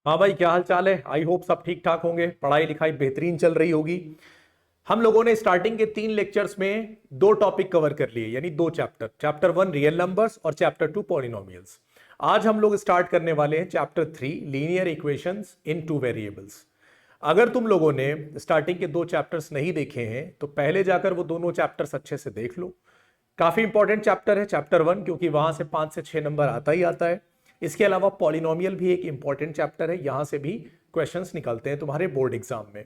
हाँ भाई, क्या हाल चाल है। आई होप सब ठीक ठाक होंगे, पढ़ाई लिखाई बेहतरीन चल रही होगी। हम लोगों ने स्टार्टिंग के 3 लेक्चर्स में दो टॉपिक कवर कर लिए, यानी दो चैप्टर, चैप्टर 1 रियल नंबर्स और चैप्टर 2 पॉलिनोमियल्स। आज हम लोग स्टार्ट करने वाले हैं चैप्टर 3 लीनियर इक्वेशंस इन टू वेरिएबल्स। अगर तुम लोगों ने स्टार्टिंग के दो चैप्टर्स नहीं देखे हैं तो पहले जाकर वो दोनों चैप्टर्स अच्छे से देख लो। काफी इंपॉर्टेंट चैप्टर है चैप्टर 1, क्योंकि वहां से 5 से 6 नंबर आता ही आता है। इसके अलावा पॉलिनोमियल भी एक इंपॉर्टेंट चैप्टर है, यहां से भी क्वेश्चंस निकलते हैं तुम्हारे बोर्ड एग्जाम में।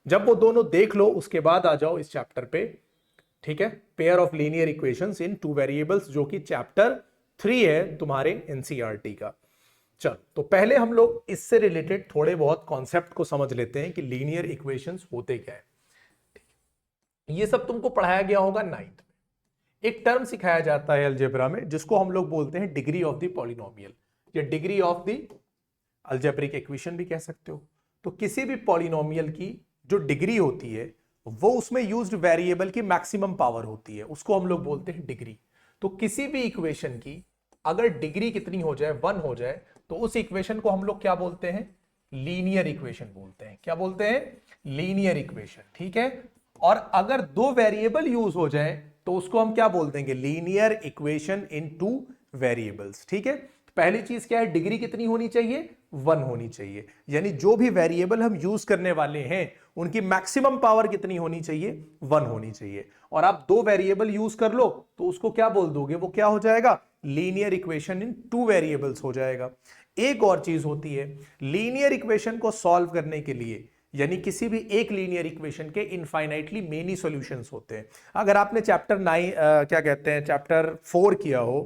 जब वो दोनों देख लो उसके बाद आ जाओ इस चैप्टर पे। ठीक है, pair of linear equations in two variables, जो कि चैप्टर 3 है तुम्हारे एनसीईआरटी का। चलो, तो पहले हम लोग इससे रिलेटेड थोड़े बहुत कॉन्सेप्ट को समझ लेते हैं कि लीनियर इक्वेशंस होते क्या है। ये सब तुमको पढ़ाया गया होगा 9th में। एक टर्म सिखाया जाता है अलजेब्रा में जिसको हम लोग बोलते हैं डिग्री ऑफ द पॉलिनोमियल, या degree of the algebraic equation भी कह सकते हो। तो किसी भी पॉलिनोमियल की जो डिग्री होती है वो उसमें यूज्ड वेरिएबल की मैक्सिमम पावर होती है, उसको हम लोग बोलते हैं डिग्री। तो किसी भी इक्वेशन की अगर डिग्री कितनी हो जाए, 1 हो जाए, तो उस इक्वेशन को हम लोग क्या बोलते हैं? लीनियर इक्वेशन बोलते हैं। क्या बोलते हैं? Linear equation. ठीक है। और अगर दो वेरिएबल यूज हो जाए तो उसको हम क्या बोल देंगे? Linear equation in two variables. ठीक है। पहली चीज क्या है? डिग्री कितनी होनी चाहिए? 1 होनी चाहिए। यानी जो भी वेरिएबल हम यूज करने वाले हैं उनकी मैक्सिमम पावर कितनी होनी चाहिए? 1 होनी चाहिए। और आप दो वेरिएबल यूज कर लो तो उसको क्या बोल दोगे? वो क्या हो जाएगा? Linear equation in two variables हो जाएगा। एक और चीज होती है, लीनियर इक्वेशन को सॉल्व करने के लिए, यानी किसी भी एक लीनियर इक्वेशन के इनफाइनाइटली मेनी सॉल्यूशंस होते हैं। अगर आपने चैप्टर 9 क्या कहते हैं, चैप्टर 4 किया हो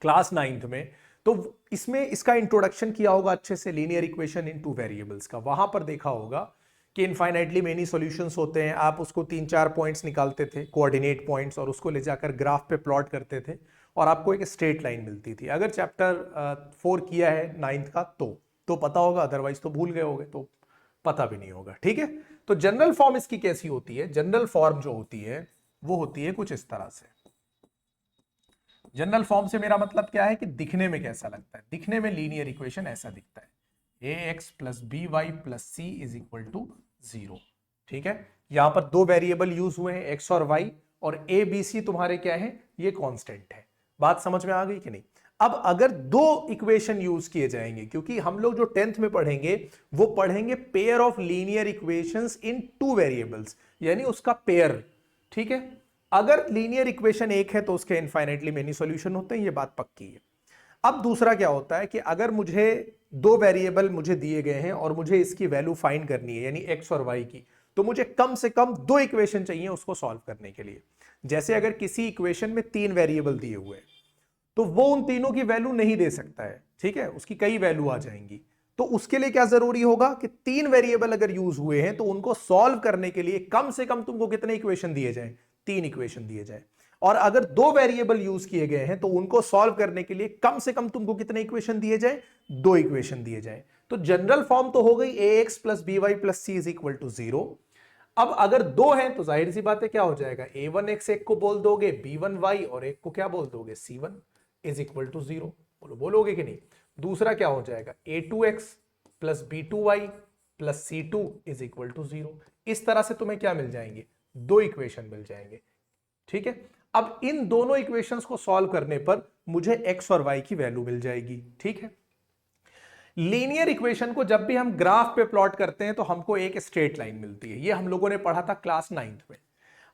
क्लास 9th में, तो इसमें इसका इंट्रोडक्शन किया होगा अच्छे से, linear equation in two variables का। वहां पर देखा होगा कि इनफाइनाइटली मेनी सॉल्यूशंस होते हैं। आप उसको 3-4 पॉइंट्स निकालते थे, कोऑर्डिनेट पॉइंट्स, और उसको ले जाकर ग्राफ पे प्लॉट करते थे और आपको एक स्ट्रेट लाइन मिलती थी। अगर चैप्टर 4 किया है 9th का तो पता होगा, अदरवाइज तो भूल गए होगे, तो पता भी नहीं होगा। ठीक है। तो जनरल फॉर्म इसकी कैसी होती है? जनरल फॉर्म जो होती है वो होती है कुछ इस तरह से। जनरल फॉर्म से मेरा मतलब क्या है कि दिखने में कैसा लगता है? दिखने में लीनियर इक्वेशन ऐसा दिखता है, ax plus b y plus c is equal to 0। ठीक है। यहां पर दो वेरिएबल यूज हुए हैं, x और y, और a b c तुम्हारे क्या है? ये कांस्टेंट है। बात समझ में आ गई कि नहीं? अब अगर दो इक्वेशन यूज किए जाएंगे, क्योंकि हम लोग जो 10th में पढ़ेंगे वो पढ़ेंगे pair of linear equations in two variables, यानी उसका पेयर। ठीक है। अगर लीनियर इक्वेशन एक है तो उसके इनफाइनाइटली मेनी सॉल्यूशन होते हैं, ये बात पक्की है। अब दूसरा क्या होता है कि अगर मुझे दो वेरिएबल मुझे दिए गए हैं और मुझे इसकी वैल्यू फाइंड करनी है, यानी एक्स और वाई की, तो मुझे कम से कम दो इक्वेशन चाहिए उसको सॉल्व करने के लिए। जैसे अगर किसी इक्वेशन में 3 वेरिएबल दिए हुए हैं तो वो उन तीनों की वैल्यू नहीं दे सकता है। ठीक है, उसकी कई वैल्यू आ जाएंगी। तो उसके लिए क्या जरूरी होगा कि 3 वेरिएबल अगर यूज हुए हैं तो उनको सॉल्व करने के लिए कम से कम तुमको कितने इक्वेशन दिए जाए? 3 इक्वेशन दिए जाए। और अगर दो वेरिएबल यूज किए गए हैं तो उनको सॉल्व करने के लिए कम से कम तुमको कितने इक्वेशन दिए जाए? 2 इक्वेशन दिए जाए। तो जनरल फॉर्म तो हो गई ax plus b y plus c is equal to 0। अब अगर दो हैं तो जाहिर सी बात है क्या हो जाएगा? a1x एक को बोल दोगे b1y, और एक को क्या बोल दोगे? c1 is equal to 0। बोलोगे कि नहीं? दूसरा क्या हो जाएगा? a2x plus b2y plus c2 is equal to 0। इस तरह से तुम्हें क्या मिल जाएंगे? दो इक्वेशन मिल जाएंगे। ठीक है। अब इन दोनों इक्वेशंस को सॉल्व करने पर मुझे x और y की वैल्यू मिल जाएगी। ठीक है। लीनियर इक्वेशन को जब भी हम ग्राफ पे प्लॉट करते हैं तो हमको एक स्ट्रेट लाइन मिलती है। ये हम लोगों ने पढ़ा था क्लास 9th में।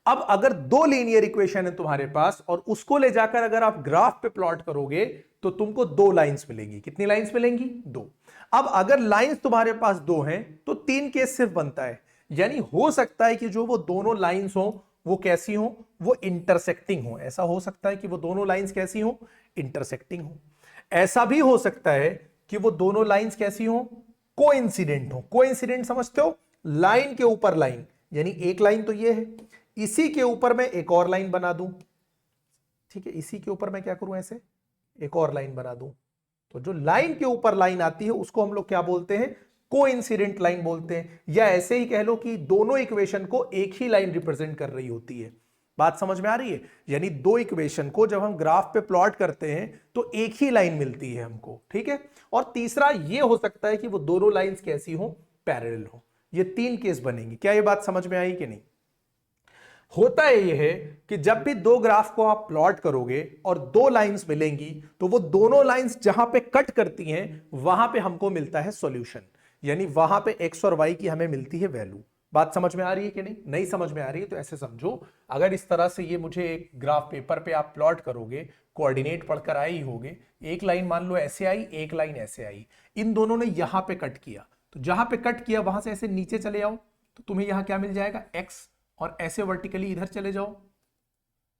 अब अगर दो लीनियर इक्वेशन है तुम्हारे पास और उसको ले जाकर अगर आप ग्राफ पे प्लॉट करोगे तो तुमको दो लाइंस मिलेंगी। कितनी लाइंस मिलेंगी? दो। अब अगर लाइंस तुम्हारे पास दो हैं तो 3 केस सिर्फ बनता है। यानी हो सकता है कि जो वो दोनों लाइंस हो वो कैसी हो? वो इंटरसेक्टिंग हो। ऐसा हो सकता है कि वो दोनों लाइंस कैसी हो? इंटरसेक्टिंग हो। ऐसा भी हो सकता है कि वो दोनों लाइंस कैसी हो? कोइंसिडेंट हो। कोइंसिडेंट समझते हो? लाइन के ऊपर लाइन, यानी एक लाइन तो ये है, इसी के ऊपर मैं एक और लाइन बना दूं। ठीक है, इसी के ऊपर मैं क्या करूं? ऐसे एक और लाइन बना दूं। तो जो लाइन के ऊपर लाइन आती है उसको हम लोग क्या बोलते हैं? कोइंसिडेंट लाइन बोलते हैं। या ऐसे ही कह लो कि दोनों इक्वेशन को एक ही लाइन रिप्रेजेंट कर रही होती है। बात समझ में आ रही है? यानी दो इक्वेशन को जब हम ग्राफ पे प्लॉट करते हैं तो एक ही लाइन मिलती है हमको, ठीक है। और तीसरा ये हो सकता है कि वो दोनों लाइंस कैसी हो, पैरेलल हो। ये तीन केस बनेंगे। क्या ये बात समझ में आई कि नहीं? होता ये है कि जब भी दो ग्राफ को आप प्लॉट करोगे और दो लाइंस मिलेंगी तो वो दोनों लाइंस जहां पे कट करती हैं वहां पे हमको मिलता है सॉल्यूशन, यानी वहां पे एक्स और वाई की हमें मिलती है वैल्यू। बात समझ में आ रही है कि नहीं? नहीं समझ में आ रही है तो ऐसे समझो, अगर इस तरह से ये मुझे एक ग्राफ पेपर पे आप प्लॉट करोगे, कोऑर्डिनेट पढ़कर आए ही होगे, एक लाइन मान लो ऐसे आई, एक लाइन ऐसे आई, इन दोनों ने यहां पे कट किया, तो जहां पे कट किया वहां से ऐसे नीचे चले आओ तो तुम्हें यहां क्या मिल जाएगा, एक्स, और ऐसे वर्टिकली इधर चले जाओ,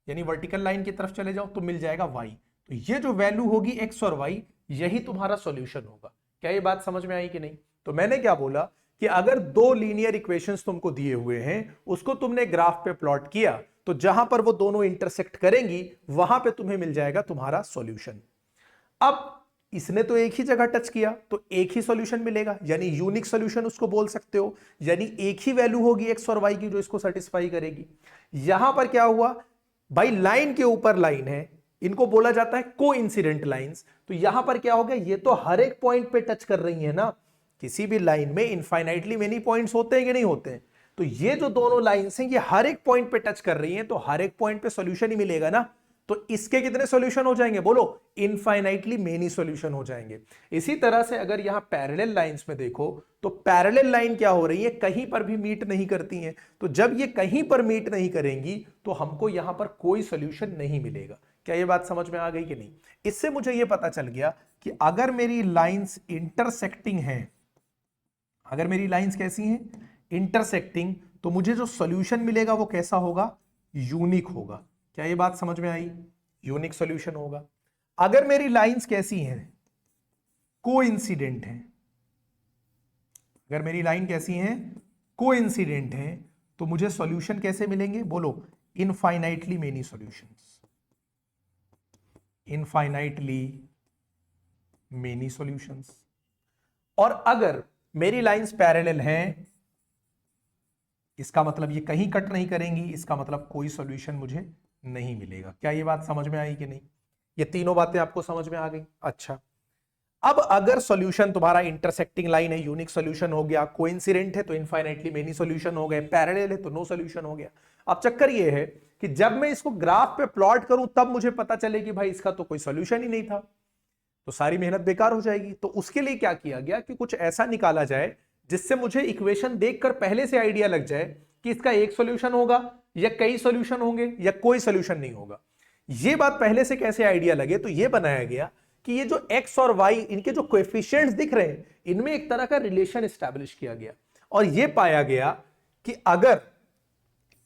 यानी वर्टिकल लाइन की तरफ चले जाओ तो मिल जाएगा वाई। तो ये जो वैल्यू होगी एक्स और वाई, यही तुम्हारा सॉल्यूशन होगा। क्या ये बात समझ में आई कि नहीं? तो मैंने क्या बोला कि अगर दो लीनियर इक्वेशंस तुमको दिए हुए हैं, उसको तुमने ग्राफ पे प्लॉट किया, तो जहां पर वो दोनों इंटरसेक्ट करेंगी वहां पे तुम्हें मिल जाएगा तुम्हारा सॉल्यूशन। अब इसने तो एक ही जगह टच किया तो एक ही सॉल्यूशन मिलेगा, यानी यूनिक सॉल्यूशन उसको बोल सकते हो, यानी एक ही वैल्यू होगी एक्स और वाई की जो इसको सेटिस्फाई करेगी। यहां पर क्या हुआ भाई, लाइन के ऊपर लाइन है, इनको बोला जाता है कोइंसिडेंट लाइंस। तो यहां पर क्या हो गया, ये तो हर एक पॉइंट पे टच कर रही है ना, किसी भी लाइन में इनफाइनाइटली मेनी पॉइंट्स होते हैं कि नहीं होते हैं, तो ये जो दोनों लाइंस हैं ये हर एक पॉइंट पे टच कर रही हैं, तो हर एक पॉइंट पे सॉल्यूशन ही मिलेगा ना। तो इसके कितने सॉल्यूशन हो जाएंगे, बोलो, इनफाइनाइटली मेनी सॉल्यूशन हो जाएंगे। इसी तरह से अगर यहां पैरेलल लाइंस में देखो तो पैरेलल लाइन क्या हो रही है, कहीं पर भी मीट नहीं करती हैं, तो जब ये कहीं पर मीट नहीं करेंगी तो हमको यहां पर कोई सॉल्यूशन नहीं मिलेगा। क्या ये बात समझ में आ गई कि नहीं? इससे मुझे ये पता चल गया कि अगर मेरी लाइंस इंटरसेक्टिंग है, अगर मेरी लाइंस कैसी हैं, इंटरसेक्टिंग, तो मुझे जो सॉल्यूशन मिलेगा वो कैसा होगा, यूनिक होगा। क्या ये बात समझ में आई? यूनिक सॉल्यूशन होगा। अगर मेरी लाइंस कैसी हैं, कोइंसिडेंट हैं, अगर मेरी लाइन कैसी हैं, कोइंसिडेंट हैं, तो मुझे सॉल्यूशन कैसे मिलेंगे, बोलो, infinitely many solutions, infinitely many solutions. और अगर मेरी लाइंस पैरेलल हैं, इसका मतलब ये कहीं कट नहीं करेंगी, इसका मतलब कोई सॉल्यूशन मुझे नहीं मिलेगा। क्या ये बात समझ में आई कि नहीं? ये तीनों बातें आपको समझ में आ गई? अच्छा, अब अगर सॉल्यूशन तुम्हारा इंटरसेक्टिंग लाइन है, यूनिक सॉल्यूशन हो गया, कोइंसिडेंट है तो इनफाइनाइटली मेनी सॉल्यूशन हो गए, पैरेलल है तो नो सॉल्यूशन हो गया। अब चक्कर ये है कि जब मैं इसको ग्राफ पे प्लॉट करूं तब मुझे पता चले कि भाई इसका तो कोई सॉल्यूशन ही नहीं था, तो सारी मेहनत बेकार हो जाएगी। तो उसके लिए क्या किया गया कि कुछ ऐसा निकाला जाए जिससे मुझे इक्वेशन देखकर पहले से आइडिया लग जाए कि इसका एक सॉल्यूशन होगा या कई सॉल्यूशन होंगे या कोई सॉल्यूशन नहीं होगा। ये बात पहले से कैसे आइडिया लगे, तो ये बनाया गया कि ये जो x और y, इनके जो कोएफिशिएंट्स दिख रहे हैं, इनमें एक तरह का रिलेशन एस्टैब्लिश किया गया और ये पाया गया कि अगर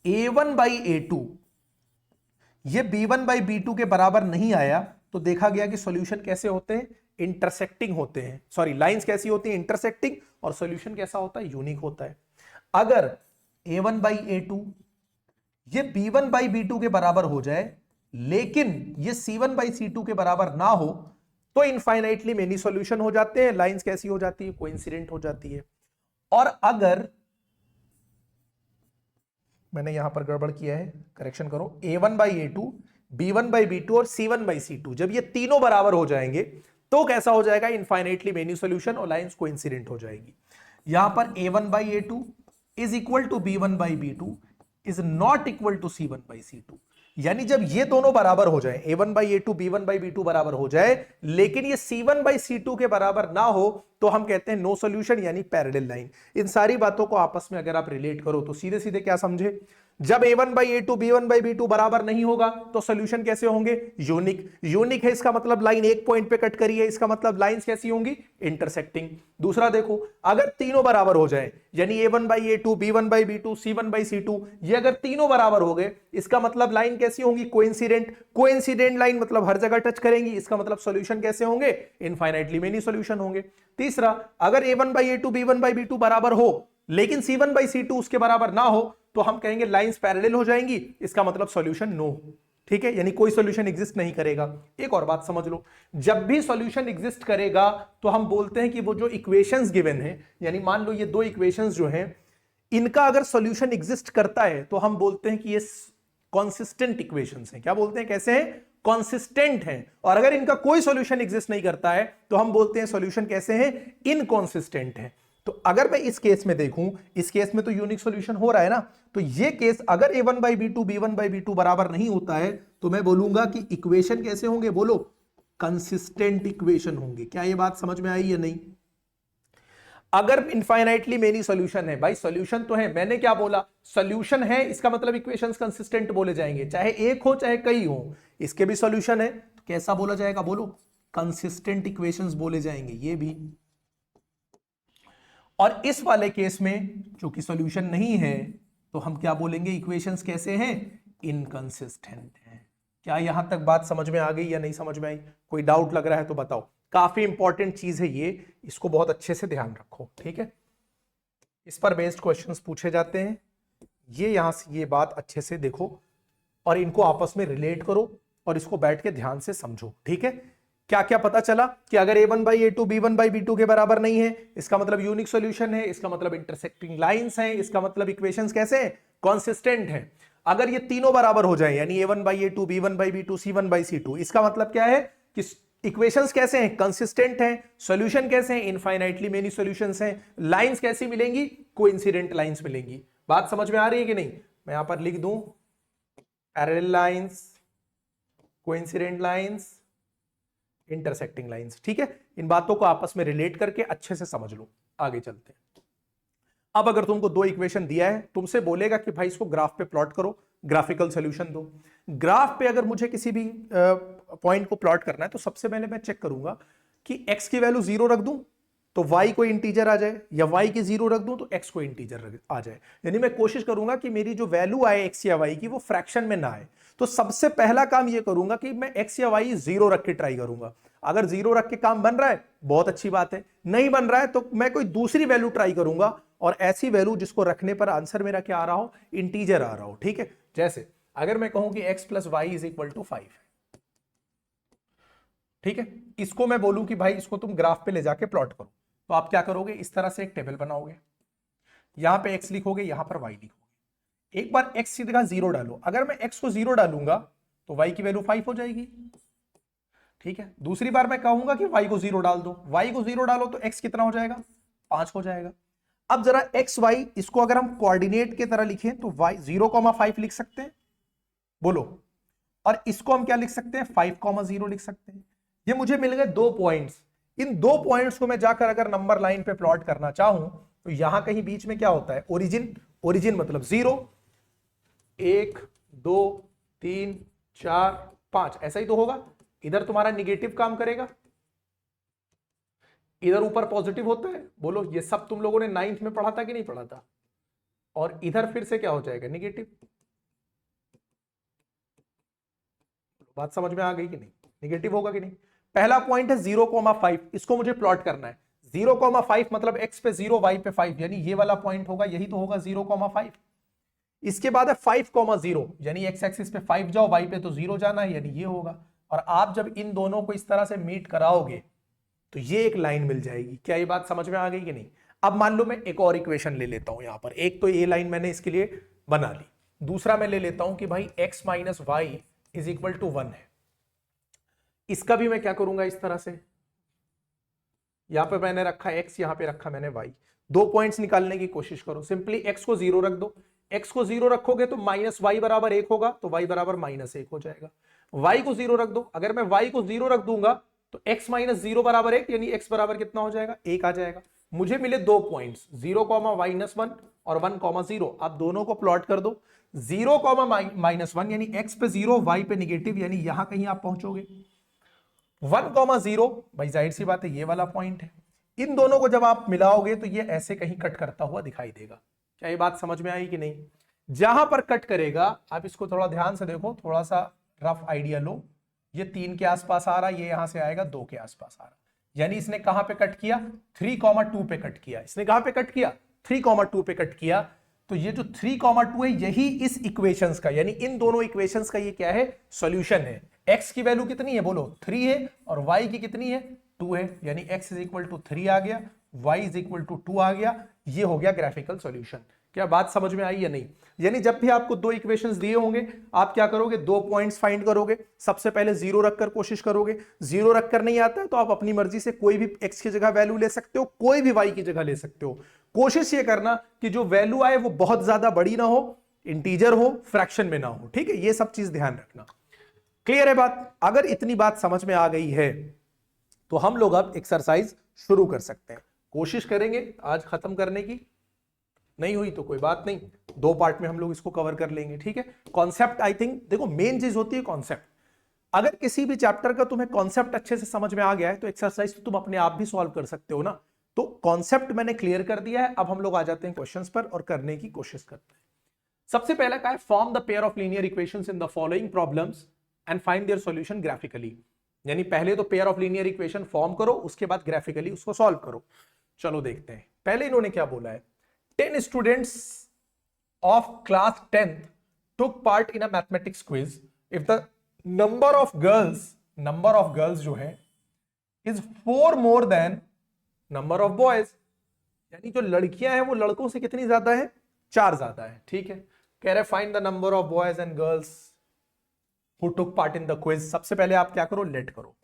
a1 by a2 ये b1 by b2 के बराबर नहीं आया तो देखा गया कि सॉल्यूशन कैसे होते हैं, इंटरसेक्टिंग होते हैं। सॉरी, लाइंस कैसी होती हैं, इंटरसेक्टिंग, और सॉल्यूशन कैसा होता है, यूनिक होता है। अगर a1 by a2 ये b1 by b2 के बराबर हो जाए लेकिन ये c1 by c2 के बराबर ना हो तो इनफाइनाइटली मेनी सॉल्यूशन हो जाते हैं, लाइंस कैसी हो जाती है, कोइंसिडेंट हो जाती है। और अगर मैंने यहां पर गड़बड़ किया है, करेक्शन करो, a1 by a2, b1 by b2 और c1 by c2 जब ये तीनों बराबर हो जाएंगे तो कैसा हो जाएगा, इनफाइनाइटली मेनी सॉल्यूशन और लाइंस कोइंसिडेंट हो जाएगी। यहां पर a1 by a2 is equal to b1 by b2 is not equal to c1 by c2, यानी जब ये दोनों बराबर हो जाए, a1 by a2 b1 by b2 बराबर हो जाए लेकिन ये c1 by c2 के बराबर ना हो तो हम कहते हैं नो सॉल्यूशन, यानी पैरेलल लाइन। इन सारी बातों को आपस में अगर आप रिलेट करो तो सीधे सीधे क्या समझे, जब a1 by a2 b1 by b2 बराबर नहीं होगा तो सॉल्यूशन कैसे होंगे, यूनिक। यूनिक है इसका मतलब लाइन एक पॉइंट पे कट करी है, इसका मतलब लाइंस कैसी होंगी, इंटरसेक्टिंग। दूसरा देखो, अगर तीनों बराबर हो जाए, यानी a1 by a2 b1 by b2 c1 by c2 ये अगर तीनों बराबर हो गए, इसका मतलब लाइन कैसी होंगी, कोइंसिडेंट। कोइंसिडेंट लाइन मतलब हर जगह टच करेंगी, इसका मतलब सॉल्यूशन कैसे होंगे, इनफाइनाइटली मेनी सॉल्यूशन होंगे। तीसरा, अगर a1 by a2 b1 by b2 बराबर हो लेकिन c1 by c2 उसके बराबर ना हो तो हम कहेंगे लाइंस पैरेलल हो जाएंगी, इसका मतलब सॉल्यूशन नो। ठीक है, यानी कोई सॉल्यूशन एग्जिस्ट नहीं करेगा। एक और बात समझ लो, जब भी सॉल्यूशन एग्जिस्ट करेगा तो हम बोलते हैं कि वो जो इक्वेशंस गिवन है, यानी मान लो ये दो इक्वेशंस जो हैं इनका अगर सॉल्यूशन एग्जिस्ट करता है तो हम बोलते हैं कि ये कॉन्सिस्टेंट इक्वेशंस हैं। क्या बोलते हैं, कैसे हैं, कॉन्सिस्टेंट हैं। और अगर इनका कोई सॉल्यूशन एग्जिस्ट नहीं करता है तो हम बोलते हैं सॉल्यूशन कैसे हैं, इनकॉन्सिस्टेंट है। तो अगर मैं इस केस में देखूं, इस केस में तो यूनिक सॉल्यूशन हो रहा है ना, तो ये केस अगर a1/b2 b1/b2 बराबर नहीं होता है तो मैं बोलूंगा कि इक्वेशन कैसे होंगे, बोलो, कंसिस्टेंट इक्वेशन होंगे। क्या ये बात समझ में आई या नहीं? अगर इनफाइनाइटली मेनी सॉल्यूशन है, भाई सॉल्यूशन तो है, मैंने क्या बोला, सॉल्यूशन है, इसका मतलब इक्वेशंस कंसिस्टेंट बोले जाएंगे, चाहे एक हो चाहे कई हो। इसके भी सॉल्यूशन है तो कैसा बोला जाएगा, बोलो, कंसिस्टेंट इक्वेशंस बोले जाएंगे, ये भी। और इस वाले केस में क्योंकि सॉल्यूशन नहीं है तो हम क्या बोलेंगे, इक्वेशंस कैसे हैं, इनकंसिस्टेंट हैं। क्या यहां तक बात समझ में आ गई या नहीं समझ में आई? कोई डाउट लग रहा है तो बताओ। काफी इंपॉर्टेंट चीज है ये, इसको बहुत अच्छे से ध्यान रखो, ठीक है। इस पर बेस्ड क्वेश्चंस पूछे जाते हैं। ये यहां से ये बात अच्छे से देखो और इनको आपस में रिलेट करो और इसको बैठ के ध्यान से समझो, ठीक है। क्या क्या पता चला कि अगर a1/a2 b1/b2 के बराबर नहीं है, इसका मतलब यूनिक सॉल्यूशन है, इसका मतलब इंटरसेक्टिंग लाइंस हैं, इसका मतलब इक्वेशंस कैसे हैं, कॉन्सिस्टेंट हैं। अगर ये तीनों बराबर हो जाए, यानी a1/a2 b1/b2 c1/c2, इसका मतलब क्या है कि इक्वेशंस कैसे हैं, कंसिस्टेंट हैं। सॉल्यूशन कैसे हैं, इनफाइनाइटली मेनी सॉल्यूशंस हैं। लाइंस कैसी मिलेंगी, कोइंसिडेंट लाइंस मिलेंगी। बात समझ में आ रही है कि नहीं? मैं यहां पर लिख दूं parallel lines, coincident lines, intersecting lines, ठीक है। इन बातों को आपस में रिलेट करके अच्छे से समझ लो, आगे चलते हैं। अब अगर तुमको दो इक्वेशन दिया है, तुमसे बोलेगा कि भाई इसको ग्राफ पे प्लॉट करो, ग्राफिकल सॉल्यूशन दो। ग्राफ पे अगर मुझे किसी भी पॉइंट को प्लॉट करना है तो सबसे पहले मैं चेक करूंगा कि x की वैल्यू 0 रख दूं तो y को इंटीजर आ जाए, या y की 0 रख दूं तो x को इंटीजर आ जाए। यानी मैं कोशिश करूंगा कि मेरी जो वैल्यू आए x या y की वो फ्रैक्शन में ना आए। तो सबसे पहला काम ये करूंगा कि मैं x या y 0 रख के ट्राई करूंगा। अगर 0 रख के काम बन रहा है बहुत अच्छी बात है, नहीं बन रहा है तो मैं कोई दूसरी वैल्यू ट्राई करूंगा, और ऐसी वैल्यू जिसको रखने पर आंसर मेरा क्या आ रहा हो, इंटीजर आ रहा हो, ठीक है। जैसे अगर मैं कहूं कि x + y = 5, ठीक है, इसको मैं बोलूं कि भाई इसको तुम ग्राफ पे ले जाके प्लॉट करो, तो आप क्या करोगे, इस तरह से एक टेबल बनाओगे, यहां पे x लिखोगे, यहां पर y लिखोगे। एक बार x की जगह 0 डालो, अगर मैं x को 0 डालूंगा तो y की वैल्यू 5 हो जाएगी, ठीक है। दूसरी बार मैं कहूंगा कि y को 0 डाल दो, y को 0 डालो तो x कितना हो जाएगा, 5 हो जाएगा। अब जरा x y इसको अगर हम कोऑर्डिनेट की तरह लिखें तो y 0,5 लिख सकते हैं, बोलो, और इसको हम क्या लिख सकते हैं, 5,0 लिख सकते हैं। ये मुझे मिल गए दो पॉइंट्स। इन दो पॉइंट्स को मैं जाकर अगर नंबर लाइन पे प्लॉट करना चाहूं तो यहां कहीं बीच में क्या होता है, ओरिजिन, ओरिजिन मतलब 0, 1 2 3 4 5, ऐसा ही तो होगा। इधर तुम्हारा निगेटिव काम करेगा, इधर ऊपर पॉजिटिव होता है, बोलो, ये सब तुम लोगों ने 9th में पढ़ा था कि नहीं पढ़ा था। और इधर फिर से क्या हो जाएगा, निगेटिव। बात समझ में आ गई कि नहीं, निगेटिव होगा कि नहीं। पहला पॉइंट है 0,5, इसको मुझे प्लॉट करना है। 0,5 मतलब x पे 0 y पे 5, यानी ये वाला पॉइंट होगा, यही तो होगा 0,5। इसके बाद है 5,0, यानी x एक्सिस पे 5 जाओ, y पे तो 0 जाना है, यानी ये होगा। और आप जब इन दोनों को इस तरह से मीट कराओगे तो ये एक लाइन मिल जाएगी। क्या ये बात समझ में आ गई कि नहीं? अब मान लो मैं एक और इक्वेशन ले लेता हूं यहां पर, एक तो ये लाइन मैंने इसके लिए बना ली, दूसरा मैं ले लेता हूं कि भाई x - y = 1 है। इसका भी मैं क्या करूंगा, इस तरह से, यहां पे मैंने रखा x, यहां पे रखा मैंने y। दो पॉइंट्स निकालने की कोशिश करो, सिंपली x को 0 रख दो। x को 0 रखोगे तो -y = 1 होगा, तो y = -1 हो जाएगा। y को 0 रख दो, अगर मैं y को 0 रख दूंगा तो x - 0 = 1, यानी x बराबर कितना हो जाएगा, 1 आ जाएगा। मुझे मिले दो पॉइंट्स, 0,-1 और 1,0। आप दोनों को प्लॉट कर दो। 0,-1 यानी x पे 0 y पे निगेटिव, यानी यहां कहीं आप पहुंचोगे। 1,0 भाई जाहिर सी बात है ये वाला पॉइंट है। इन दोनों को जब आप मिलाओगे तो ये ऐसे कहीं कट करता हुआ दिखाई देगा। क्या ये बात समझ में आई कि नहीं? जहां पर कट करेगा, आप इसको थोड़ा ध्यान से देखो, थोड़ा सा रफ आइडिया लो। ये 3 के आसपास आ रहा, ये यहां से आएगा 2 के आसपास आ रहा, यानी इसने कहां पे कट किया, 3,2 पे कट किया। इसने कहां पे कट किया, 3,2 पे कट किया। तो ये जो 3,2 है यही इस इक्वेशंस का, यानी इन दोनों इक्वेशंस का ये क्या है, सॉल्यूशन है। x की वैल्यू कितनी है, बोलो 3 है, और y की कितनी है, 2 है, यानी x = 3 आ गया, y = 2 आ गया। ये हो गया ग्राफिकल सॉल्यूशन। क्या बात समझ में आई या नहीं? यानी जब भी आपको दो इक्वेशंस दिए होंगे, आप क्या करोगे, दो पॉइंट्स फाइंड करोगे। सबसे पहले जीरो रखकर कोशिश करोगे, जीरो रखकर नहीं आता है तो आप अपनी मर्जी से कोई भी एक्स की जगह वैल्यू ले सकते हो, कोई भी वाई की जगह ले सकते हो। कोशिश ये करना कि जो वैल्यू आए वो बहुत ज्यादा बड़ी ना हो, इंटीजर हो, फ्रैक्शन में ना हो, ठीक है? ये सब चीज ध्यान रखना। क्लियर है बात? अगर इतनी बात समझ में आ गई है तो हम लोग अब एक्सरसाइज शुरू कर सकते हैं। कोशिश करेंगे आज खत्म करने की, नहीं हुई तो कोई बात नहीं, दो पार्ट में हम लोग इसको कवर कर लेंगे, ठीक है? कॉन्सेप्ट आई थिंक, देखो मेन चीज होती है कॉन्सेप्ट। अगर किसी भी चैप्टर का तुम्हें कॉन्सेप्ट अच्छे से समझ में आ गया है तो एक्सरसाइज तो तुम अपने आप भी सॉल्व कर सकते हो ना। तो कॉन्सेप्ट मैंने क्लियर कर दिया है, अब हम लोग आ जाते हैं क्वेश्चंस पर और करने की कोशिश करते हैं। सबसे पहला क्या है, form the pair of linear equations in the following problems and find their solution graphically. यानी पहले तो pair of linear equation form करो, उसके बाद ग्राफिकली उसको सॉल्व करो। चलो देखते हैं। पहले इन्होंने क्या बोला है, 10 students of class 10th took part in a mathematics quiz. If the number of girls जो है is 4 more than number of boys, यानी जो लड़कियां हैं वो लड़कों से कितनी ज्यादा है, 4 ज्यादा है, ठीक है? कह रहे find the number of boys and girls who took part in the quiz. सबसे पहले आप क्या करो, लेट करो।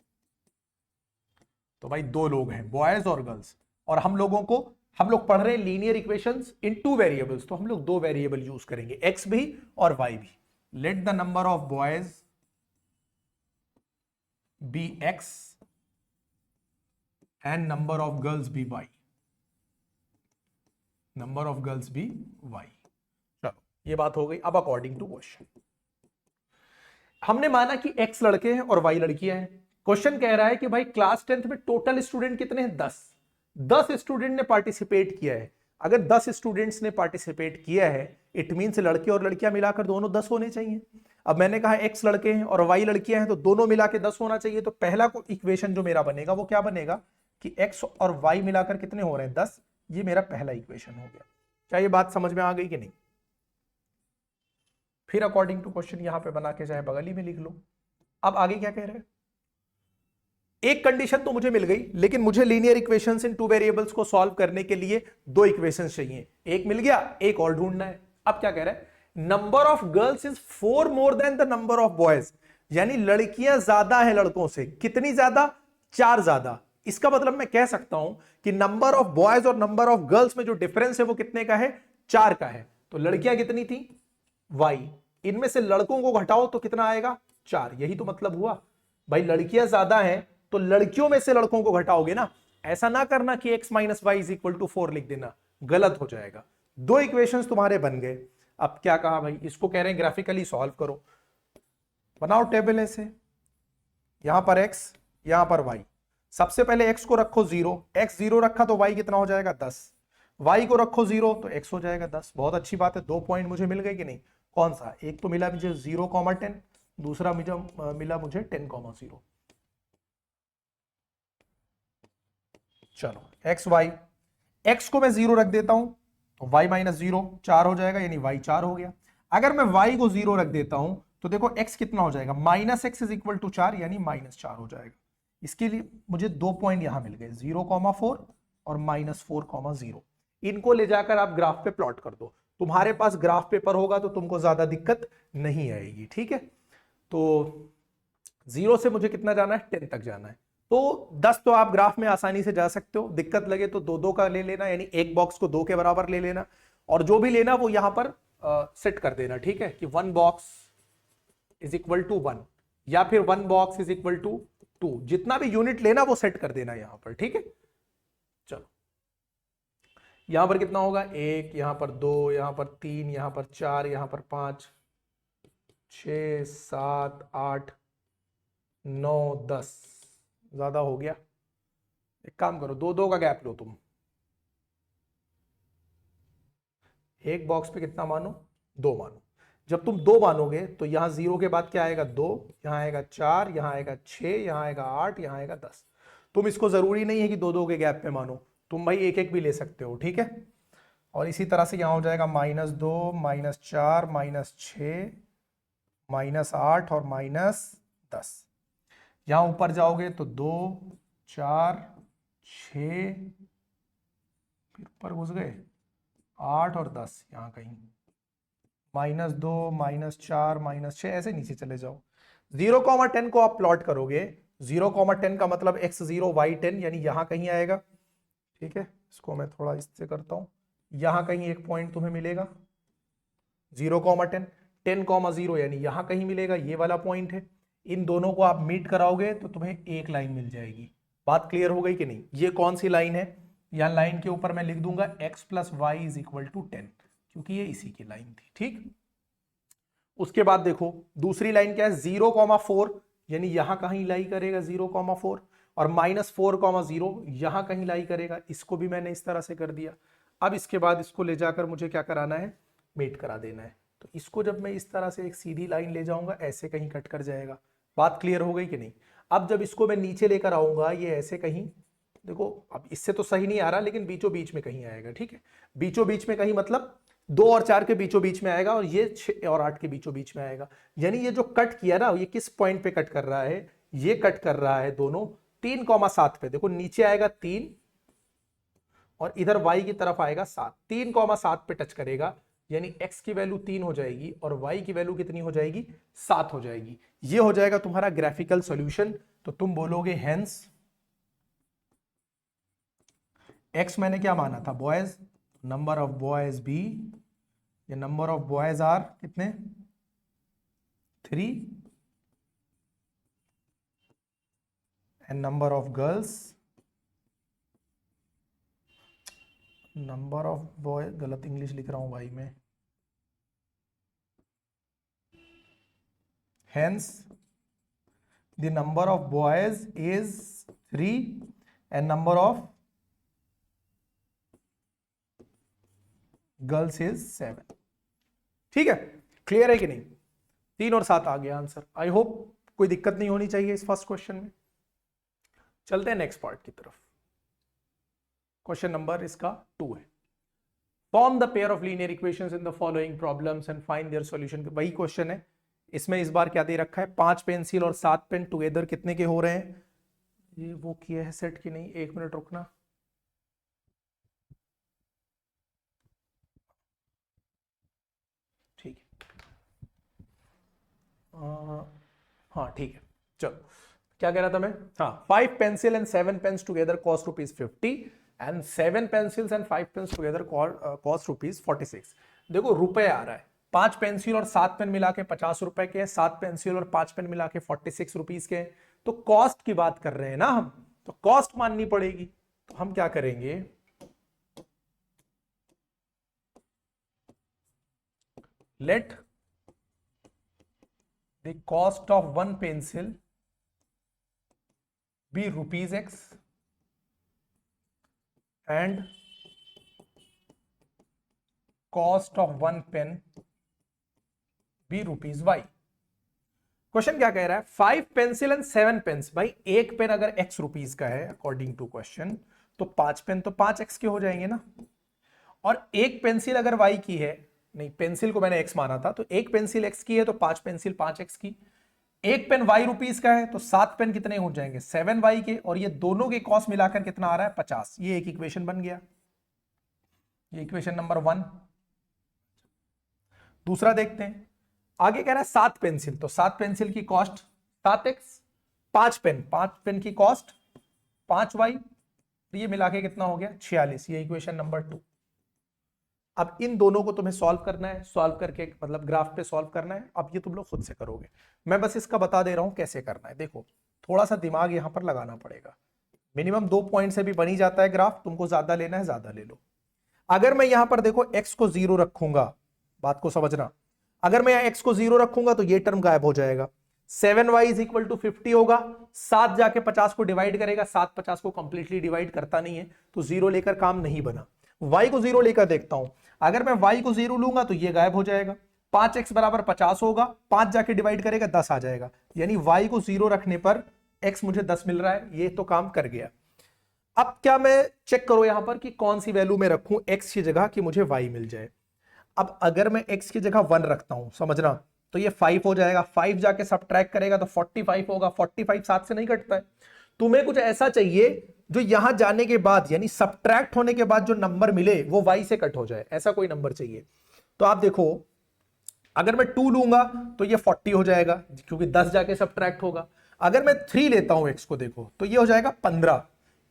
तो भाई दो लोग हैं, बॉयज और गर्ल्स, और हम लोग पढ़ रहे हैं लीनियर इक्वेशंस इन टू वेरिएबल्स, तो हम लोग दो वेरिएबल यूज करेंगे, एक्स भी और वाई भी। Let the number of boys be x and number of girls be y, number of girls be y. चलो ये बात हो गई। अब अकॉर्डिंग टू क्वेश्चन, हमने माना कि एक्स लड़के हैं और वाई लड़कियां हैं। क्वेश्चन कह रहा है कि भाई क्लास 10th में टोटल स्टूडेंट कितने हैं, 10 स्टूडेंट ने पार्टिसिपेट किया है। अगर 10 स्टूडेंट्स ने पार्टिसिपेट किया है, इट मींस लड़के और लड़कियां मिलाकर दोनों 10 होने चाहिए। अब मैंने कहा एक्स लड़के हैं और वाई लड़कियां हैं, तो दोनों मिला के 10 होना चाहिए। तो पहला इक्वेशन जो मेरा बनेगा वो क्या बनेगा कि एक्स और वाई मिलाकर कितने हो रहे हैं, 10। ये मेरा पहला इक्वेशन हो गया। क्या ये बात समझ में आ गई कि नहीं? फिर अकॉर्डिंग टू क्वेश्चन यहां पे बना के चाहे बगल ही में लिख लो। अब आगे क्या कह रहे हैं, एक कंडीशन तो मुझे मिल गई, लेकिन मुझे लीनियर इक्वेशंस इन टू वेरिएबल्स को सॉल्व करने के लिए दो इक्वेशंस चाहिए। एक मिल गया, एक और ढूंढना है। अब क्या कह रहा है, number of girls is 4 more than the number of boys, यानी लड़कियां ज्यादा है लड़कों से। कितनी ज्यादा, 4 ज्यादा। इसका मतलब मैं कह सकता हूं कि नंबर ऑफ बॉयज और नंबर ऑफ गर्ल्स में जो डिफरेंस है वो कितने का है, 4 का है। तो लड़कियां कितनी थी, वाई, इनमें से लड़कों को घटाओ तो कितना आएगा, 4। यही तो मतलब हुआ भाई, लड़कियां ज्यादा हैं तो लड़कियों में से लड़कों को घटाओगे ना। ऐसा ना करना कि x minus y is equal to 4 लिख देना, गलत हो जाएगा। दो इक्वेशंस तुम्हारे बन गए। अब क्या कहा भाई, इसको कह रहे हैं ग्राफिकली सॉल्व करो। बनाओ टेबल ऐसे, यहां पर x, यहां पर y। सबसे पहले x को रखो 0, x 0 रखा तो y कितना हो जाएगा, 10। y को रखो 0 तो x हो जाएगा 10। बहुत अच्छी बात है, 2 पॉइंट मुझे मिल गए कि नहीं? कौन सा? एक तो मिला मुझे 0,10, दूसरा मिला मुझे 10,0। चलो एक्स वाई, एक्स को मैं 0 रख देता हूं तो y माइनस 0 4 हो जाएगा, यानी y 4 हो गया। अगर मैं y को 0 रख देता हूं तो देखो x कितना हो जाएगा, minus x is equal to 4, यानी -4 हो जाएगा। इसके लिए मुझे 2 पॉइंट यहां मिल गए, 0,4 और -4,0। इनको ले जाकर आप ग्राफ पे प्लॉट कर दो। तुम्हारे पास ग्राफ पेपर होगा तो तुमको ज्यादा दिक्कत नहीं आएगी, ठीक है? तो 0 से मुझे कितना जाना है, 10 तक जाना है। तो 10 तो आप ग्राफ में आसानी से जा सकते हो, दिक्कत लगे तो 2-2 का ले लेना, यानी एक बॉक्स को 2 के बराबर ले लेना, और जो भी लेना वो यहां पर सेट कर देना, ठीक है? कि 1 बॉक्स इज इक्वल टू 1, या फिर 1 बॉक्स इज इक्वल टू 2, जितना भी यूनिट लेना वो सेट कर देना यहां पर, ठीक है? चलो यहां पर कितना होगा, 1, यहां पर 2, यहां पर 3, यहां पर 4, यहां पर 5, 6, 7, 8, 9, 10। ज्यादा हो गया, एक काम करो, 2-2 का गैप लो तुम। एक बॉक्स पे कितना मानो, 2 मानो। जब तुम 2 मानोगे तो यहां 0 के बाद क्या आएगा, 2, यहां आएगा 4, यहां आएगा 6, यहां आएगा 8, यहां आएगा 10। तुम इसको जरूरी नहीं है कि 2-2 के गैप पे मानो, तुम भाई एक एक भी ले सकते हो, ठीक है? और इसी तरह से यहां हो जाएगा -2, -4, -6, -8 और -10। यहां ऊपर जाओगे तो 2, 4, 6, फिर ऊपर घुस गए, 8 और 10 यहाँ कहीं, -2 -4 -6 ऐसे नीचे चले जाओ। 0,10 को आप प्लॉट करोगे, 0,10 का मतलब x0 y10 यानी यहां कहीं आएगा। ठीक है, इसको मैं थोड़ा इससे करता हूं, यहां कहीं एक पॉइंट तुम्हें मिलेगा 0,10, 10,0 यानी यहां कहीं मिलेगा, ये वाला पॉइंट है। इन दोनों को आप मीट कराओगे तो तुम्हें एक लाइन मिल जाएगी। बात क्लियर हो गई कि नहीं? ये कौन सी लाइन है? यहां लाइन के ऊपर मैं लिख दूंगा x + y = 10, क्योंकि ये इसी की लाइन थी। ठीक, उसके बाद देखो दूसरी लाइन क्या है, 0,4 यानी यहां कहीं लाई करेगा 0,4, और -4,0 यहां कहीं लाई करेगा। इसको भी मैंने इस तरह से कर दिया। अब इसके बाद इसको ले जाकर मुझे क्या कराना है, मेट करा देना है। तो इसको जब मैं इस तरह से एक सीधी लाइन ले जाऊंगा, ऐसे कहीं कट कर जाएगा। बात क्लियर हो गई कि नहीं? अब जब इसको मैं नीचे लेकर आऊंगा, ये ऐसे कहीं, देखो अब इससे तो सही नहीं आ रहा, लेकिन बीचों बीच में कहीं आएगा। ठीक है, बीचों बीच में कहीं मतलब 2 और 4 के बीचों बीच में आएगा, और ये 6 और 8 के बीचों बीच में आएगा। यानी ये जो कट किया ना, ये किस पॉइंट पे कट कर रहा है? ये कट कर रहा है दोनों 3,7 पे। देखो नीचे आएगा 3 और इधर y की तरफ आएगा 7, 3,7 पे टच करेगा, यानी x की वैल्यू 3 हो जाएगी और y की वैल्यू कितनी हो जाएगी? 7 हो जाएगी। ये हो जाएगा तुम्हारा ग्राफिकल सॉल्यूशन। तो तुम बोलोगे हेंस x मैंने क्या माना था? Boys, number of boys be, ये नंबर ऑफ बॉयज आर कितने? 3, and number of girls, number of boy, गलत इंग्लिश लिख रहा हूं भाई मैं, hence the number of boys is 3 and number of girls is 7। ठीक है, क्लियर है कि नहीं? 3 और 7 आ गया आंसर। आई होप कोई दिक्कत नहीं होनी चाहिए इस फर्स्ट क्वेश्चन में। चलते हैं नेक्स्ट पार्ट की तरफ। क्वेश्चन नंबर इसका 2 है, form the pair of linear equations in the following problems and find their solution. वही क्वेश्चन है, इसमें इस बार क्या दे रखा है? 5 पेंसिल और 7 पेन टुगेदर कितने के हो रहे हैं? ये वो किया है सेट कि नहीं? 1 मिनट रुकना। ठीक है, हाँ ठीक है, चलो क्या कह रहा था मैं? हाँ, 5 pencil and 7 pens together cost ₹50 and 7 pencils and 5 pens together cost ₹46। देखो रुपए आ रहा है, 5 पेंसिल और 7 पेन मिला के 50 रुपए के हैं, 7 पेंसिल और 5 पेन मिला के 46 रुपीज के हैं। तो कॉस्ट की बात कर रहे हैं ना हम, तो कॉस्ट माननी पड़ेगी। तो हम क्या करेंगे, let the cost of 1 pencil be ₹X and cost of 1 pen be ₹Y। Question क्या कह रहा है? 5 पेंसिल एंड 7 पेन्स। भाई एक पेन अगर x रुपीज का है अकॉर्डिंग टू क्वेश्चन, तो 5 पेन तो 5x के हो जाएंगे ना। और एक पेंसिल अगर y की है, नहीं पेंसिल को मैंने x माना था, तो एक पेंसिल x की है तो 5 पेंसिल 5x की। एक पेन y रुपीज का है तो 7 पेन कितने हो जाएंगे? 7y के, और ये दोनों के कॉस्ट मिलाकर कितना आ रहा है? 50। ये एक इक्वेशन बन गया, ये इक्वेशन नंबर 1। दूसरा देखते हैं, आगे कह रहा है 7 पेंसिल, तो 7 पेंसिल की कॉस्ट 7x, 5 पेन की कॉस्ट 5y, ये मिला के कितना हो गया? 46। ये इक्वेशन नंबर 2। अब इन दोनों को तुम्हें सॉल्व करना है, सॉल्व करके मतलब ग्राफ पे सॉल्व करना है। अब ये तुम लोग खुद से करोगे, मैं बस इसका बता दे रहा हूं कैसे करना है। देखो थोड़ा सा दिमाग यहां पर लगाना पड़ेगा। मिनिमम 2 पॉइंट से भी बनी जाता है ग्राफ, तुमको ज्यादा लेना है ज्यादा ले लो। अगर मैं यहां पर देखो x को 0 रखूंगा, बात को समझना, अगर मैं x को 0 रखूंगा तो ये टर्म गायब हो जाएगा। 7y = 50 होगा, 7 जाके 50 को डिवाइड करेगा, 7 50 को कंप्लीटली डिवाइड करता नहीं है, तो 0 लेकर काम नहीं बना। y को 0 लेकर देखता हूं, अगर मैं y को 0 लूंगा तो ये गायब हो जाएगा। 5x = 50 होगा, 5 जाके डिवाइड करेगा 10 आ जाएगा, यानी y को 0 रखने पर x मुझे 10 मिल रहा है। ये तो काम कर गया। अब क्या मैं चेक करो यहां पर कि कौन सी वैल्यू मैं रखूं x की जगह कि मुझे y मिल जाए। अब अगर मैं x की जगह 1 रखता हूं, समझना, तो ये 5 हो जाएगा। 5 जाके सब्ट्रैक्ट करेगा तो 45 होगा, 45 7 से नहीं कटता है, तुम्हें कुछ ऐसा चाहिए जो यहां जाने के बाद यानी सब्ट्रैक्ट होने के बाद जो नंबर मिले वो y से कट हो जाए, ऐसा कोई नंबर चाहिए। तो आप देखो अगर मैं 2 लूंगा तो ये 40 हो जाएगा क्योंकि 10 जाके सब्ट्रैक्ट होगा। अगर मैं 3 लेता हूं x को देखो तो ये हो जाएगा 15,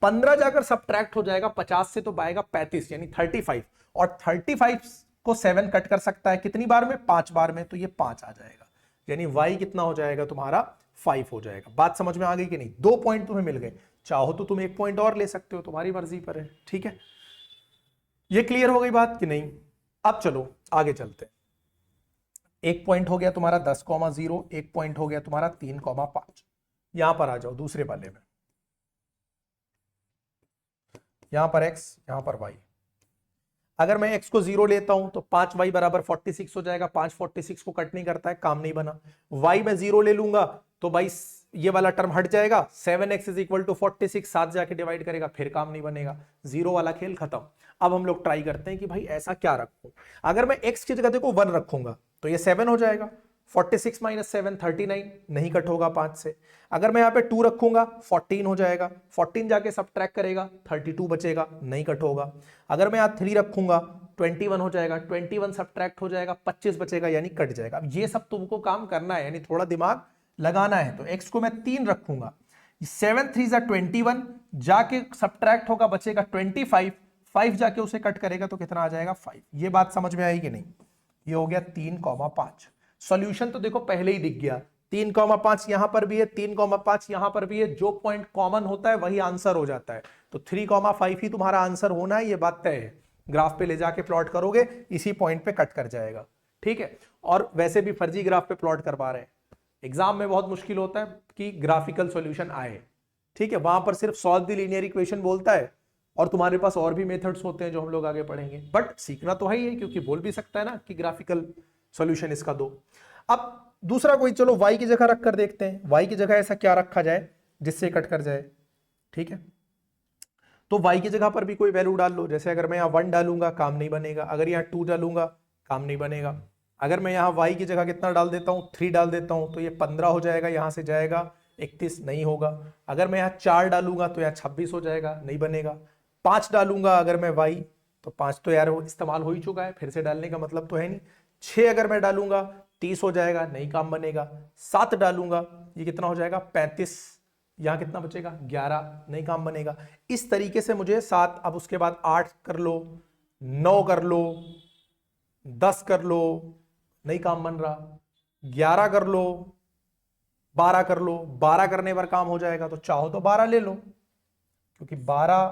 15 जाकर सब्ट्रैक्ट हो जाएगा 50 से तो पाएगा 35 यानी 35, और 35 को 7 कट कर सकता है कितनी बार में, 5 बार में, तो ये 5 आ जाएगा यानी y कितना हो जाएगा तुम्हारा 5 हो जाएगा। बात समझ में आ गई कि नहीं? 2 पॉइंट तुम्हें मिल गए, चाहो तो तुम 1 पॉइंट और ले सकते हो, तुम्हारी मर्जी पर है। ठीक है, ये क्लियर हो गई बात कि नहीं? अब चलो आगे चलते हैं। 1 पॉइंट हो गया तुम्हारा 10,0, 1 पॉइंट हो गया तुम्हारा 3,5। यहां पर आ जाओ दूसरे वाले में, यहां पर x यहां पर y। अगर मैं x को 0 लेता हूं तो 5y बराबर 46 हो जाएगा, 5 46 को कट नहीं करता है, काम नहीं बना। y में 0 ले लूंगा तो भाई ये वाला टर्म हट जाएगा, 7x इज इक्वल टू 46, 7 जाके डिवाइड करेगा, फिर काम नहीं बनेगा, 0 वाला खेल खत्म। अब हम लोग ट्राई करते हैं कि भाई ऐसा क्या रखूं। अगर मैं x की जगह देखो 1 रखूंगा तो ये 7 हो जाएगा, 46 माइनस 7 39, नहीं कट होगा 5 से। अगर मैं यहाँ पे 2 रखूंगा 14 हो जाएगा, 14 जाके सब्ट्रैक्ट करेगा 32 बचेगा, नहीं कट होगा। अगर मैं यहाँ 3 रखूंगा 21 हो जाएगा, 21 सब्ट्रैक्ट हो जाएगा 25 बचेगा यानी कट जाएगा। अब ये सब तुमको काम करना है यानी थोड़ा दिमाग लगाना है। तो x को मैं 3 रखूंगा, 7 3 21 जाके सब्ट्रैक्ट होगा बचेगा 25, 5 जाके उसे कट करेगा तो कितना आ जाएगा 5। ये बात समझ में आई कि नहीं? ये हो गया 3,5। सॉल्यूशन तो देखो पहले ही दिख गया, 3,5 यहां पर भी है, 3,5 यहां पर भी है, जो पॉइंट कॉमन होता है वही आंसर हो जाता है। तो 3,5 ही तुम्हारा आंसर होना है, ये बात तय है। ग्राफ पे ले जाके प्लॉट करोगे इसी पॉइंट पे कट कर जाएगा। ठीक है, और वैसे भी फर्जी ग्राफ पे प्लॉट करवा रहे हैं, एग्जाम में बहुत मुश्किल होता है कि ग्राफिकल सॉल्यूशन आए। ठीक है, वहां पर सिर्फ सॉल्व द लीनियर इक्वेशन बोलता है और तुम्हारे पास और भी मेथड्स होते हैं जो हम लोग आगे पढ़ेंगे, बट सीखना तो है ही है क्योंकि बोल भी सकता है ना कि ग्राफिकल सॉल्यूशन इसका दो। अब दूसरा कोई चलो y की जगह रख कर देखते हैं, y की जगह ऐसा क्या रखा जाए जिससे कट कर जाए। ठीक है, तो y की जगह पर भी कोई वैल्यू डाल लो, जैसे अगर मैं यहाँ 1 डालूंगा काम नहीं बनेगा, अगर यहाँ 2 डालूंगा काम नहीं बनेगा। अगर मैं यहाँ y की जगह कितना डाल देता हूँ 3 डाल देता हूँ तो ये 15 हो जाएगा, यहां से जाएगा 31 नहीं होगा। अगर मैं यहाँ 4 डालूंगा तो यहाँ 26 हो जाएगा, नहीं बनेगा। 5 डालूंगा अगर मैं y तो 5 तो यार इस्तेमाल हो ही चुका है, फिर से डालने का मतलब तो है नहीं। 6 अगर मैं डालूंगा 30 हो जाएगा, नहीं काम बनेगा। 7 डालूंगा ये कितना हो जाएगा 35, यहां कितना बचेगा 11, नहीं काम बनेगा। इस तरीके से मुझे 7, अब उसके बाद 8 कर लो, 9 कर लो, 10 कर लो, नहीं काम बन रहा, 11 कर लो, 12 कर लो, 12 करने पर काम हो जाएगा तो चाहो तो 12 ले लो, क्योंकि 12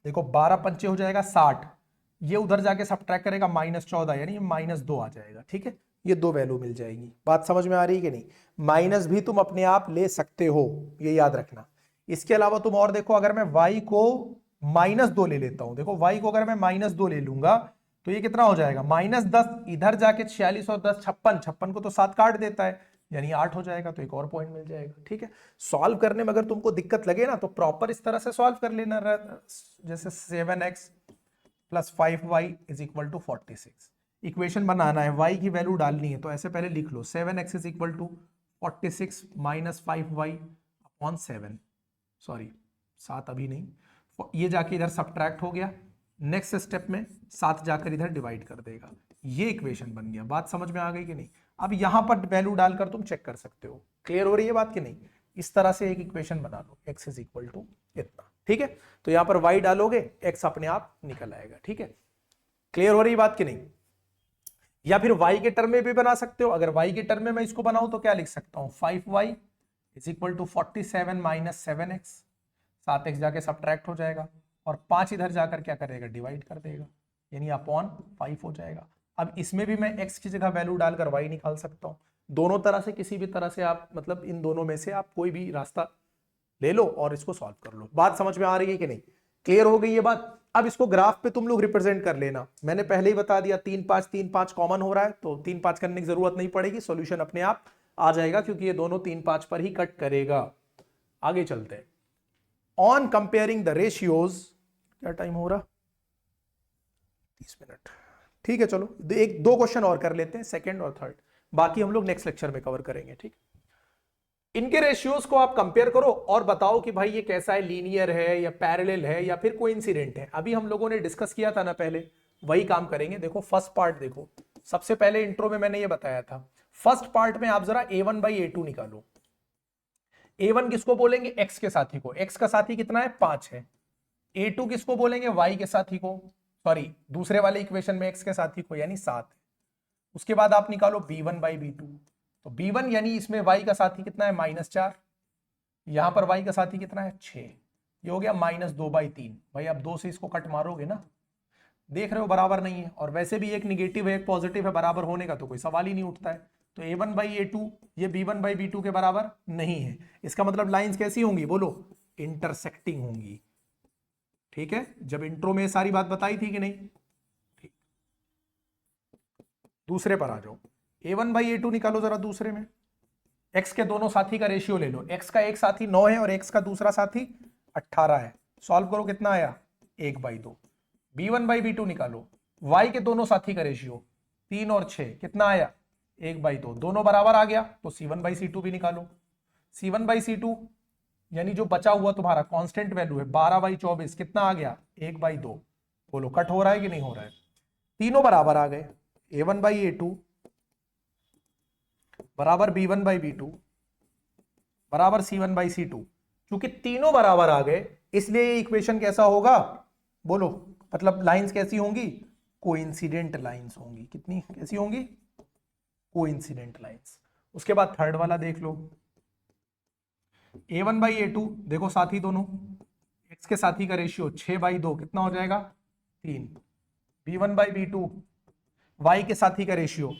देखो 12 पंचे हो जाएगा 60, ये उधर जाके सब्ट्रैक्ट करेगा -14 यानी -2 आ जाएगा। ठीक है, ये 2 वैल्यू मिल जाएगी। बात समझ में आ रही है कि नहीं? माइनस भी तुम अपने आप ले सकते हो, ये याद रखना। इसके अलावा तुम और देखो, अगर मैं y को -2 ले लेता हूं, देखो y को अगर मैं -2 ले लूंगा तो ये कितना हो जाएगा -10, इधर जाके 46 और 10 56, 56 को तो 7 काट देता है यानी 8 हो जाएगा, तो एक और पॉइंट मिल जाएगा। ठीक है, सॉल्व करने में अगर तुमको दिक्कत लगे ना तो प्रॉपर इस तरह से सॉल्व कर लेना, जैसे 7x plus 5y is equal to 46। Equation बनाना है, y की वैल्यू डालनी है, तो ऐसे पहले लिख लो 7x is equal to 46 minus 5y upon 7, sorry 7 अभी नहीं, ये जाके इधर सब्ट्रैक्ट हो गया, नेक्स्ट स्टेप में 7 जाकर इधर डिवाइड कर देगा, ये इक्वेशन बन गया। बात समझ में आ गई कि नहीं? अब यहां पर वैल्यू डालकर तुम चेक कर सकते हो, क्लियर हो रही है बात कि नहीं? इस तरह से एक इक्वेशन बना लो, x इज इक्वल टू इतना। ठीक है, तो यहां पर y डालोगे x अपने आप निकल आएगा। ठीक है, क्लियर हो रही बात कि नहीं? या फिर y के टर्म में भी बना सकते हो। अगर y के टर्म में मैं इसको बनाऊं तो क्या लिख सकता हूं, 5y is equal to 47 minus 7x, 7x जाके सब्ट्रैक्ट हो जाएगा और 5 इधर जाकर क्या करेगा, डिवाइड कर देगा, यानी अपॉन 5 हो जाएगा। अब इसमें भी मैं x की जगह वैल्यू डालकर y निकाल सकता हूं। दोनों तरह से, किसी भी तरह से आप, मतलब इन दोनों में से आप कोई भी रास्ता ले लो और इसको सॉल्व कर लो। बात समझ में आ रही है कि नहीं? क्लियर हो गई ये बात? अब इसको ग्राफ पे तुम लोग रिप्रेजेंट कर लेना। मैंने पहले ही बता दिया 3 5 3 5 कॉमन हो रहा है, तो 3 5 करने की जरूरत नहीं पड़ेगी, सॉल्यूशन अपने आप आ जाएगा क्योंकि ये दोनों 3 5 पर ही कट करेगा। आगे चलते हैं। ऑन कंपेयरिंग द रेशियोज, क्या टाइम हो रहा, 30 मिनट। ठीक है, चलो एक 2 क्वेश्चन और कर लेते हैं, सेकंड और थर्ड, बाकी हम लोग नेक्स्ट लेक्चर में कवर करेंगे। ठीक। इनके रेशियोज को आप कंपेयर करो और बताओ कि भाई ये कैसा है, लीनियर है या पैरेलल है या फिर कोइंसिडेंट है। अभी हम लोगों ने डिस्कस किया था ना पहले, वही काम करेंगे। देखो फर्स्ट पार्ट देखो, सबसे पहले इंट्रो में मैंने ये बताया था, फर्स्ट पार्ट में आप जरा a1/a2 निकालो। a1 किसको बोलेंगे, x के साथी को, x का साथी कितना है 5 है। a2 किसको बोलेंगे, y के साथी को, सॉरी दूसरे वाले इक्वेशन में x के साथी को, यानी 7 है। उसके बाद आप निकालो b1/b2, तो b1 यानी इसमें y का साथी कितना है -4, यहां पर y का साथी कितना है 6, ये हो गया -2/3। भाई आप 2 से इसको कट मारोगे ना, देख रहे हो बराबर नहीं है, और वैसे भी एक निगेटिव है एक पॉजिटिव है, बराबर होने का तो कोई सवाल ही नहीं उठता है। तो a1/a2 ये b1/b2 के बराबर नहीं है। इसका मतलब लाइंस कैसी होंगी बोलो, इंटरसेक्टिंग होंगी। ठीक है, जब इंट्रो में सारी बात बताई थी कि नहीं। ठीक, दूसरे पर आ जाओ, a1/a2 निकालो जरा दूसरे में। x के दोनों साथी का रेशियो ले लो, x का एक साथी 9 है और x का दूसरा साथी 18 है। सॉल्व करो, कितना आया 1/2। b1/b2 निकालो, y के दोनों साथी का रेशियो 3 और 6, कितना आया 1/2, दोनों बराबर आ गया। तो c1/c2 भी निकालो, c1/c2 यानी जो बचा हुआ तुम्हारा कांस्टेंट वैल्यू है 12/24, कितना आ गया 1/2। बोलो कट हो रहा है कि नहीं हो रहा है, तीनों बराबर आ गए। a1/a2 बराबर b1/b2 बराबर c1/c2। क्योंकि तीनों बराबर आ गए इसलिए ये इक्वेशन कैसा होगा बोलो, मतलब लाइंस कैसी होंगी, कोइंसिडेंट लाइंस होंगी। कितनी कैसी होंगी, कोइंसिडेंट लाइंस। उसके बाद थर्ड वाला देख लो, a1/a2 देखो साथी दोनों, x के साथी का रेशियो 6/2, कितना हो जाएगा 3। b1/b2 y के साथी का रेशियो,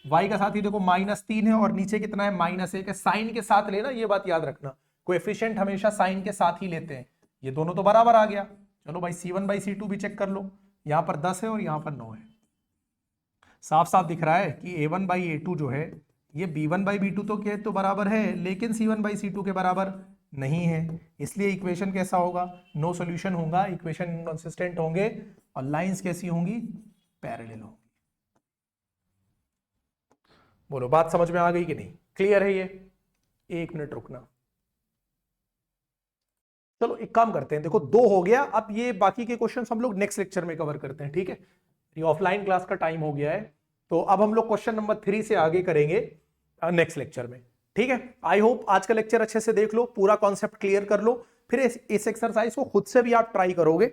y का साथी देखो -3 है और नीचे कितना है -1 है। साइन के साथ लेना, ये बात याद रखना, कोएफिशिएंट हमेशा साइन के साथ ही लेते हैं। ये दोनों तो बराबर आ गया। चलो भाई c1/c2 भी चेक कर लो, यहां पर 10 है और यहां पर 9 है। साफ साफ दिख रहा है कि a1/a2 जो है ये b1/b2 तो के तो बराबर है, लेकिन c1/c2 के बराबर नहीं है। इसलिए इक्वेशन कैसा होगा, नो सॉल्यूशन होगा, इक्वेशन इनकंसिस्टेंट होंगे और लाइंस कैसी होंगी, पैरेलल होंगी। बोलो बात समझ में आ गई कि नहीं, क्लियर है ये। एक मिनट रुकना, चलो एक काम करते हैं, देखो 2 हो गया, अब ये बाकी के क्वेश्चन हम लोग नेक्स्ट लेक्चर में कवर करते हैं। ठीक है, ये ऑफलाइन क्लास का टाइम हो गया है, तो अब हम लोग क्वेश्चन नंबर 3 से आगे करेंगे नेक्स्ट लेक्चर में। ठीक है, आई होप आज का लेक्चर अच्छे से देख लो, पूरा कॉन्सेप्ट क्लियर कर लो, फिर इस एक्सरसाइज को खुद से भी आप ट्राई करोगे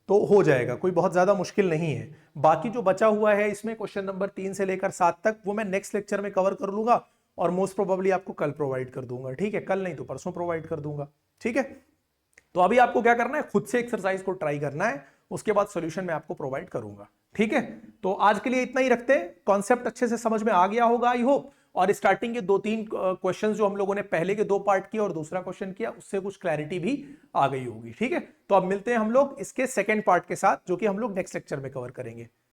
तो हो जाएगा, कोई बहुत ज्यादा मुश्किल नहीं है। बाकी जो बचा हुआ है इसमें क्वेश्चन नंबर 3 से लेकर 7 तक, वो मैं नेक्स्ट लेक्चर में कवर कर लूंगा और मोस्ट प्रोबेबली आपको कल प्रोवाइड कर दूंगा। ठीक है, कल नहीं तो परसों प्रोवाइड कर दूंगा। ठीक है, तो अभी आपको क्या करना है, खुद से एक्सरसाइज को ट्राई करना है, उसके बाद सॉल्यूशन मैं आपको प्रोवाइड करूंगा। ठीक है, तो आज के लिए इतना ही रखते हैं, कॉन्सेप्ट अच्छे से समझ में आ गया होगा आई होप, और स्टार्टिंग के 2-3 क्वेश्चंस जो हम लोगों ने पहले के 2 पार्ट किया और दूसरा क्वेश्चन किया, उससे कुछ क्लैरिटी भी आ गई होगी। ठीक है, तो अब मिलते हैं हम लोग इसके सेकेंड पार्ट के साथ, जो कि हम लोग नेक्स्ट लेक्चर में कवर करेंगे।